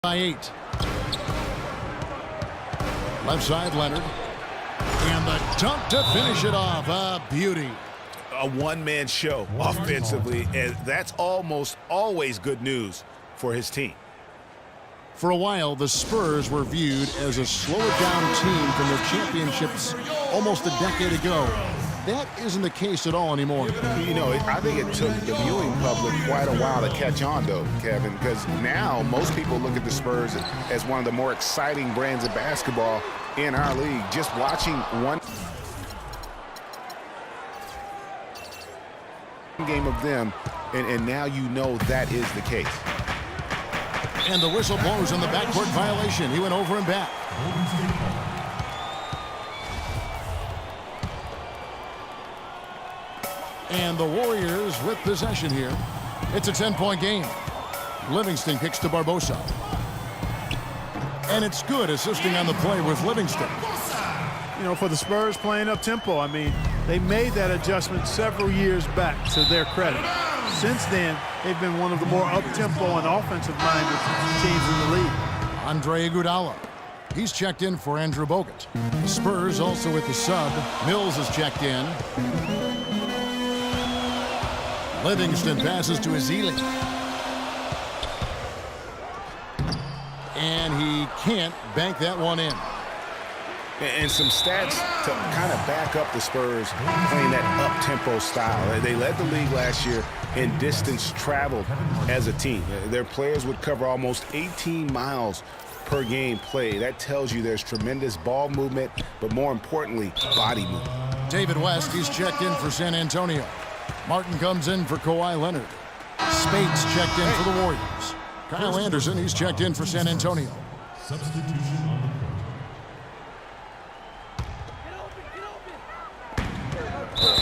by 8. Left side, Leonard. And the dunk to finish it off. A beauty. A one-man show offensively, and that's almost always good news for his team. For a while, the Spurs were viewed as a slower-down team from their championships almost a decade ago. That isn't the case at all anymore. You know, I think it took the viewing public quite a while to catch on, though, Kevin, because now most people look at the Spurs as one of the more exciting brands of basketball in our league. Just watching one game of them, and now you know that is the case. And the whistle blows on the backcourt violation. He went over and back. And the Warriors with possession here. It's a 10-point game. Livingston kicks to Barbosa. And it's good assisting on the play with Livingston. You know, for the Spurs playing up tempo, I mean, they made that adjustment several years back, to their credit. Since then, they've been one of the more up-tempo and offensive-minded teams in the league. Andre Iguodala. He's checked in for Andrew Bogut. The Spurs also with the sub. Mills is checked in. Livingston passes to Ezeli. And he can't bank that one in. And some stats to kind of back up the Spurs playing that up-tempo style. They led the league last year in distance traveled as a team. Their players would cover almost 18 miles per game played. That tells you there's tremendous ball movement, but more importantly, body movement. David West, he's checked in for San Antonio. Martin comes in for Kawhi Leonard. Spates checked in for the Warriors. Kyle Anderson, he's checked in for San Antonio. Substitution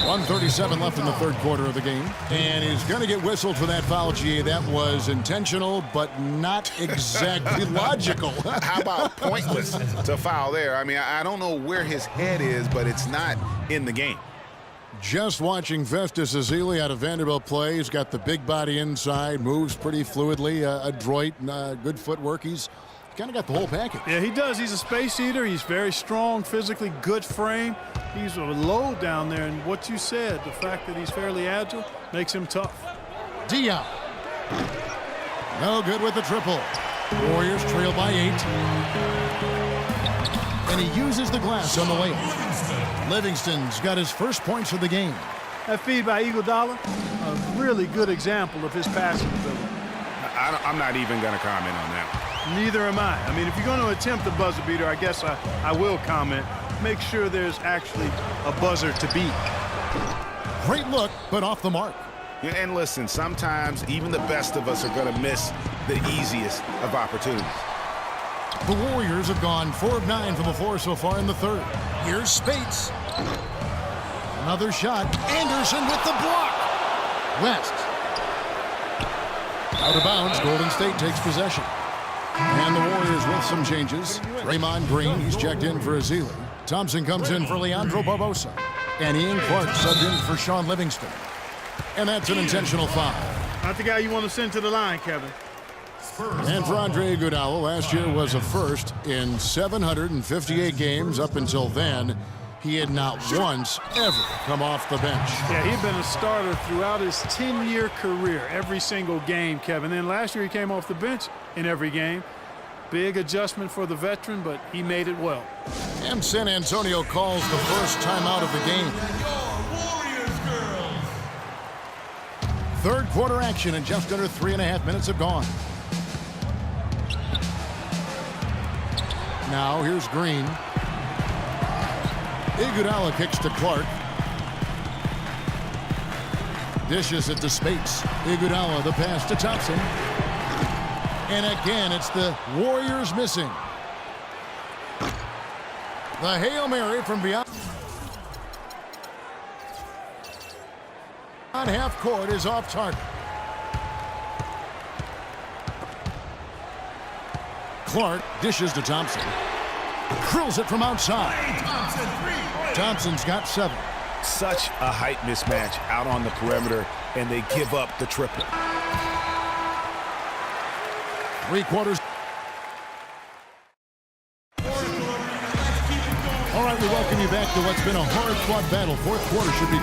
on the 1:37 left in the third quarter of the game. And he's going to get whistled for that foul, GA. That was intentional, but not exactly logical. How about pointless to foul there? I mean, I don't know where his head is, but it's not in the game. Just watching Festus Ezeli out of Vanderbilt play. He's got the big body inside, moves pretty fluidly, adroit, good footwork. He's kind of got the whole package. Yeah, he does. He's a space eater. He's very strong, physically good frame. He's a load down there, and what you said, the fact that he's fairly agile, makes him tough. Diop. No good with the triple. Warriors trail by 8. And he uses the glass on the layup. Livingston's got his first points of the game. That feed by Iguodala, a really good example of his passing ability. I'm not even going to comment on that. Neither am I. I mean, if you're going to attempt a buzzer beater, I guess I will comment. Make sure there's actually a buzzer to beat. Great look, but off the mark. Yeah, and listen, sometimes even the best of us are going to miss the easiest of opportunities. The Warriors have gone 4 of 9 from the floor so far in the third. Here's Spates. Another shot. Anderson with the block. West. Out of bounds. Golden State takes possession. And the Warriors with some changes. Draymond Green, he's checked in for Ezeli. Thompson comes in for Leandro Barbosa. And Ian Clark subbed in for Sean Livingston. And that's an intentional foul. Not the guy you want to send to the line, Kevin. And for Andre Iguodala, last year was a first in 758 games. Up until then, he had not once ever come off the bench. Yeah, he'd been a starter throughout his 10-year career, every single game, Kevin. Then last year he came off the bench in every game. Big adjustment for the veteran, but he made it well. And San Antonio calls the first timeout of the game. Third quarter action, and just under 3.5 minutes have gone. Now here's Green. Iguodala kicks to Clark. Dishes it to Spates. Iguodala the pass to Thompson. And again, it's the Warriors missing. The Hail Mary from beyond on half court is off target. Clark dishes to Thompson. Drills it from outside. Thompson's got 7. Such a height mismatch out on the perimeter, and they give up the triple. 3 quarters. All right, we welcome you back to what's been a hard-fought battle. Fourth quarter should be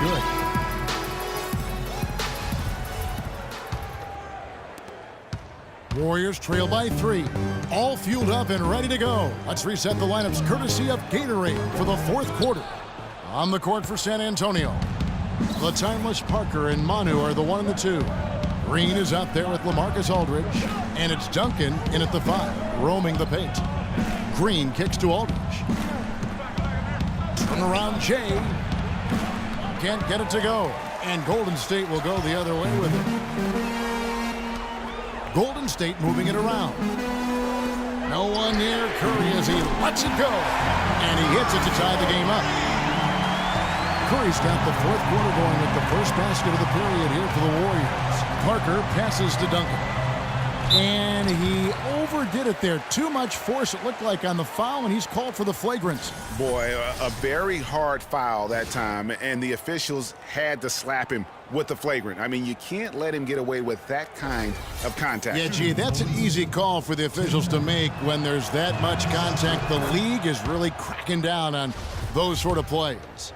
good. Warriors trail by 3. All fueled up and ready to go. Let's reset the lineups courtesy of Gatorade for the fourth quarter. On the court for San Antonio, the timeless Parker and Manu are the 1 and the 2. Green is out there with LaMarcus Aldridge, and it's Duncan in at the 5, roaming the paint. Green kicks to Aldridge. Turnaround Jay. Can't get it to go, and Golden State will go the other way with it. Golden State moving it around. No one near Curry as he lets it go, and he hits it to tie the game up. Curry's got the fourth quarter going with the first basket of the period here for the Warriors. Parker passes to Duncan. And he overdid it there. Too much force, it looked like, on the foul, and he's called for the flagrant. Boy, a very hard foul that time, and the officials had to slap him with the flagrant. I mean, you can't let him get away with that kind of contact. Yeah, gee, that's an easy call for the officials to make when there's that much contact. The league is really cracking down on those sort of plays.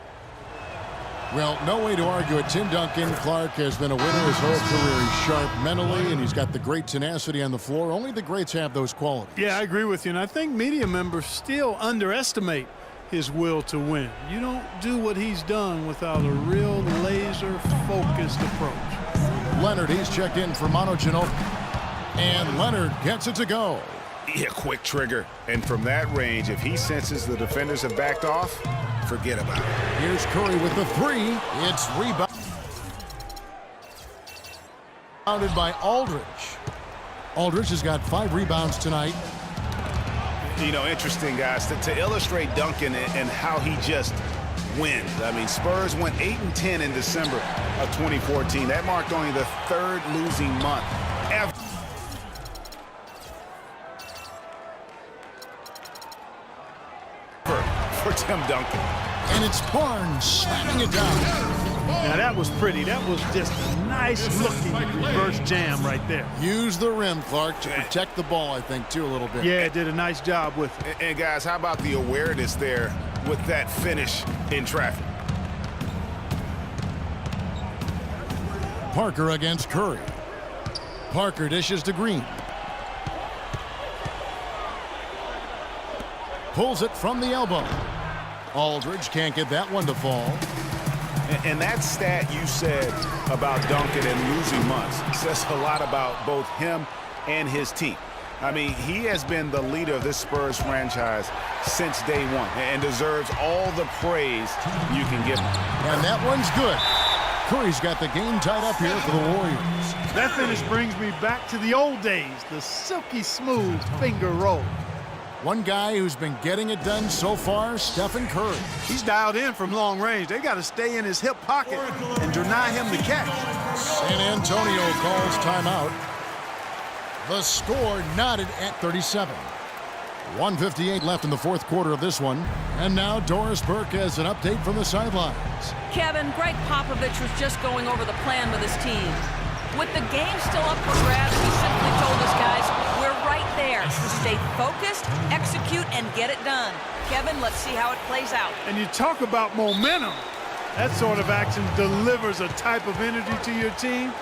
Well, no way to argue it. Tim Duncan, Clark, has been a winner his whole career. He's sharp mentally, and he's got the great tenacity on the floor. Only the greats have those qualities. Yeah, I agree with you, and I think media members still underestimate his will to win. You don't do what he's done without a real laser-focused approach. Leonard, he's checked in for Manu Ginobili. And Leonard gets it to go. Yeah, quick trigger. And from that range, if he senses the defenders have backed off, forget about it. Here's Curry with the 3. It's rebounded by Aldridge. Aldridge has got 5 rebounds tonight. You know, interesting, guys, to illustrate Duncan and how he just wins. I mean, Spurs went 8-10 in December of 2014. That marked only the 3rd losing month ever for Tim Duncan. And it's Barnes slamming it down. Now, that was pretty. That was just a nice-looking reverse jam right there. Use the rim, Clark, to protect the ball, I think, too, a little bit. Yeah, did a nice job with it. And guys, how about the awareness there with that finish in traffic? Parker against Curry. Parker dishes to Green. Pulls it from the elbow. Aldridge can't get that one to fall. And that stat you said about Duncan and losing months says a lot about both him and his team. I mean, he has been the leader of this Spurs franchise since day one and deserves all the praise you can give him. And that one's good. Curry's got the game tied up here for the Warriors. That finish brings me back to the old days, the silky smooth finger roll. One guy who's been getting it done so far, Stephen Curry. He's dialed in from long range. They got to stay in his hip pocket and deny him the catch. San Antonio calls timeout. The score knotted at 37. 1:58 left in the fourth quarter of this one. And now Doris Burke has an update from the sidelines. Kevin, Greg Popovich was just going over the plan with his team. With the game still up for grabs, he simply told us, guys, we're right there. Stay focused, execute, and get it done. Kevin, let's see how it plays out. And you talk about momentum. That sort of action delivers a type of energy to your team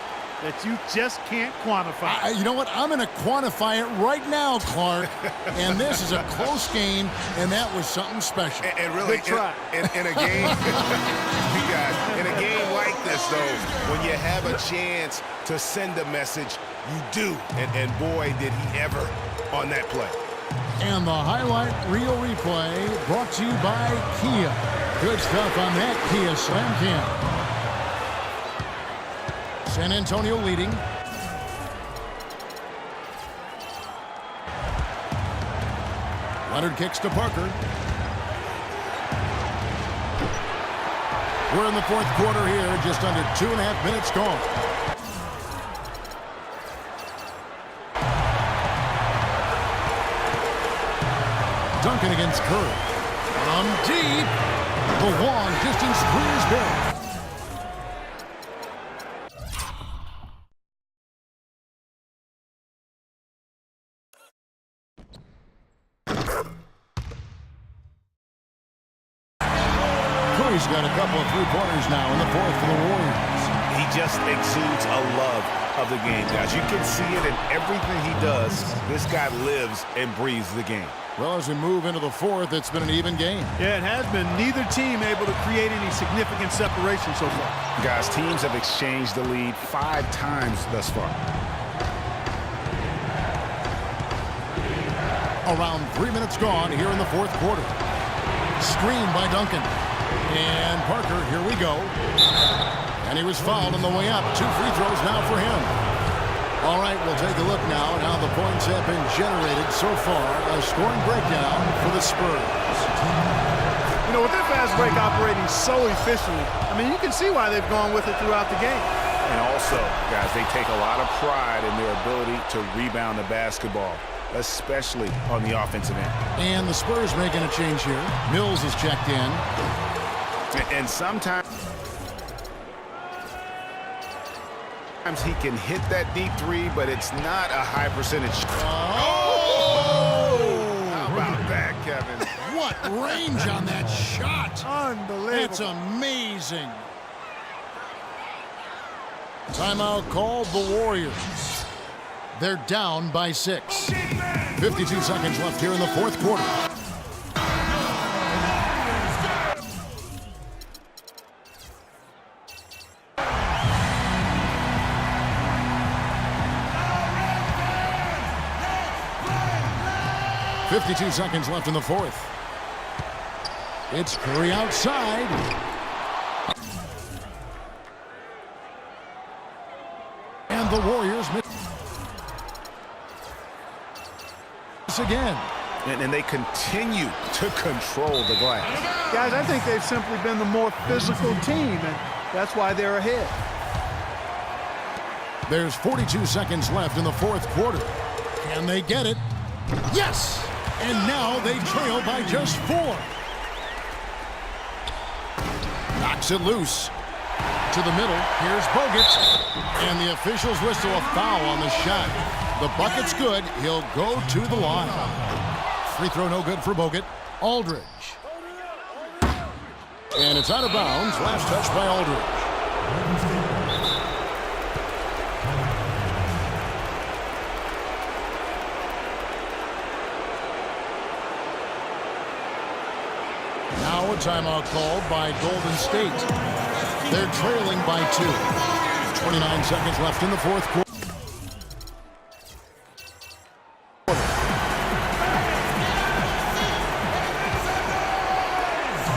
that you just can't quantify. You know what? I'm going to quantify it right now, Clark. And this is a close game, and that was something special. And really, Good try. in a game, you guys, in a game like this, though, when you have a chance to send a message, you do. And boy, did he ever on that play. And the highlight reel replay brought to you by Kia. Good stuff on that Kia Slam Cam. San Antonio leading. Leonard kicks to Parker. We're in the fourth quarter here, just under 2.5 minutes gone. Duncan against Curry. From deep, the long distance three is good. Curry's got a couple of three-pointers now in the fourth for the Warriors. He just exudes a love of the game, guys. You can see it in everything he does. This guy lives and breathes the game. Well, as we move into the fourth, it's been an even game. Yeah, it has been. Neither team able to create any significant separation so far. Guys, teams have exchanged the lead 5 times thus far. Around 3 minutes gone here in the fourth quarter. Screen by Duncan. And Parker, here we go. And he was fouled on the way up. 2 free throws now for him. All right, we'll take a look now at how the points have been generated so far. A scoring breakdown for the Spurs. You know, with their fast break operating so efficiently, I mean, you can see why they've gone with it throughout the game. And also, guys, they take a lot of pride in their ability to rebound the basketball, especially on the offensive end. And the Spurs making a change here. Mills is checked in. And sometimes he can hit that deep three, but it's not a high percentage. Oh! How about that, Kevin? What range on that shot? Unbelievable. That's amazing. Timeout called the Warriors. They're down by 6. 52 seconds left here in the fourth quarter. .52 seconds left in the fourth. It's Curry outside. And the Warriors miss again. And they continue to control the glass. Guys, I think they've simply been the more physical team, and that's why they're ahead. There's 42 seconds left in the fourth quarter. Can they get it? Yes! And now they trail by just 4. Knocks it loose. To the middle. Here's Bogut. And the officials whistle a foul on the shot. The bucket's good. He'll go to the line. Free throw no good for Bogut. Aldridge. And it's out of bounds. Last touch by Aldridge. Now a timeout called by Golden State. They're trailing by 2. 29 seconds left in the fourth quarter.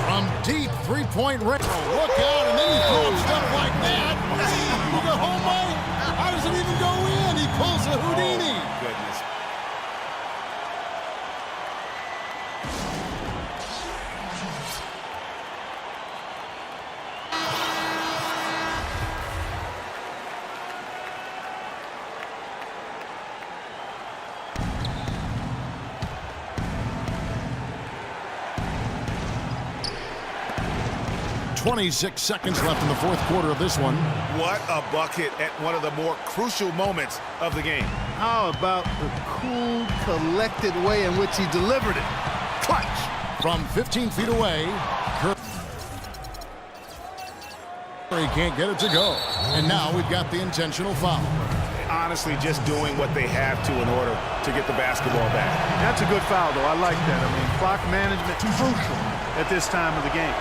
From deep three-point range. Look out, and then he throws stuff like that. You go home, mate. How does it even go in? He pulls a Houdini. Oh, goodness. .26 seconds left in the fourth quarter of this one. What a bucket at one of the more crucial moments of the game. How about the cool, collected way in which he delivered it? Clutch. From 15 feet away, Curry can't get it to go. And now we've got the intentional foul. Honestly, just doing what they have to in order to get the basketball back. That's a good foul, though. I like that. I mean, clock management crucial at this time of the game.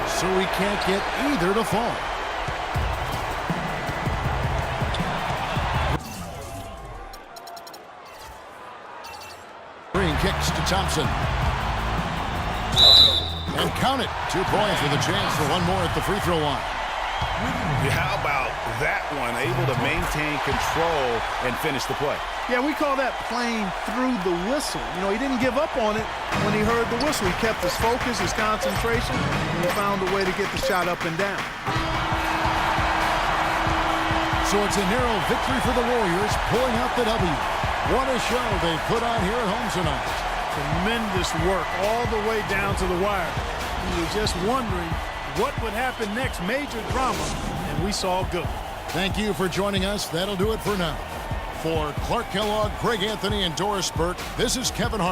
So he can't get either to fall. Green kicks to Thompson. And count it. 2 points with a chance for one more at the free throw line. How about that one? Able to maintain control and finish the play. Yeah, we call that playing through the whistle. You know, he didn't give up on it when he heard the whistle. He kept his focus, his concentration, and he found a way to get the shot up and down. So it's a narrow victory for the Warriors, pulling out the W. What a show they put on here at home tonight. Tremendous work all the way down to the wire. We were just wondering what would happen next. Major drama, and we saw good. Thank you for joining us. That'll do it for now. For Clark Kellogg, Craig Anthony, and Doris Burke, this is Kevin Hart.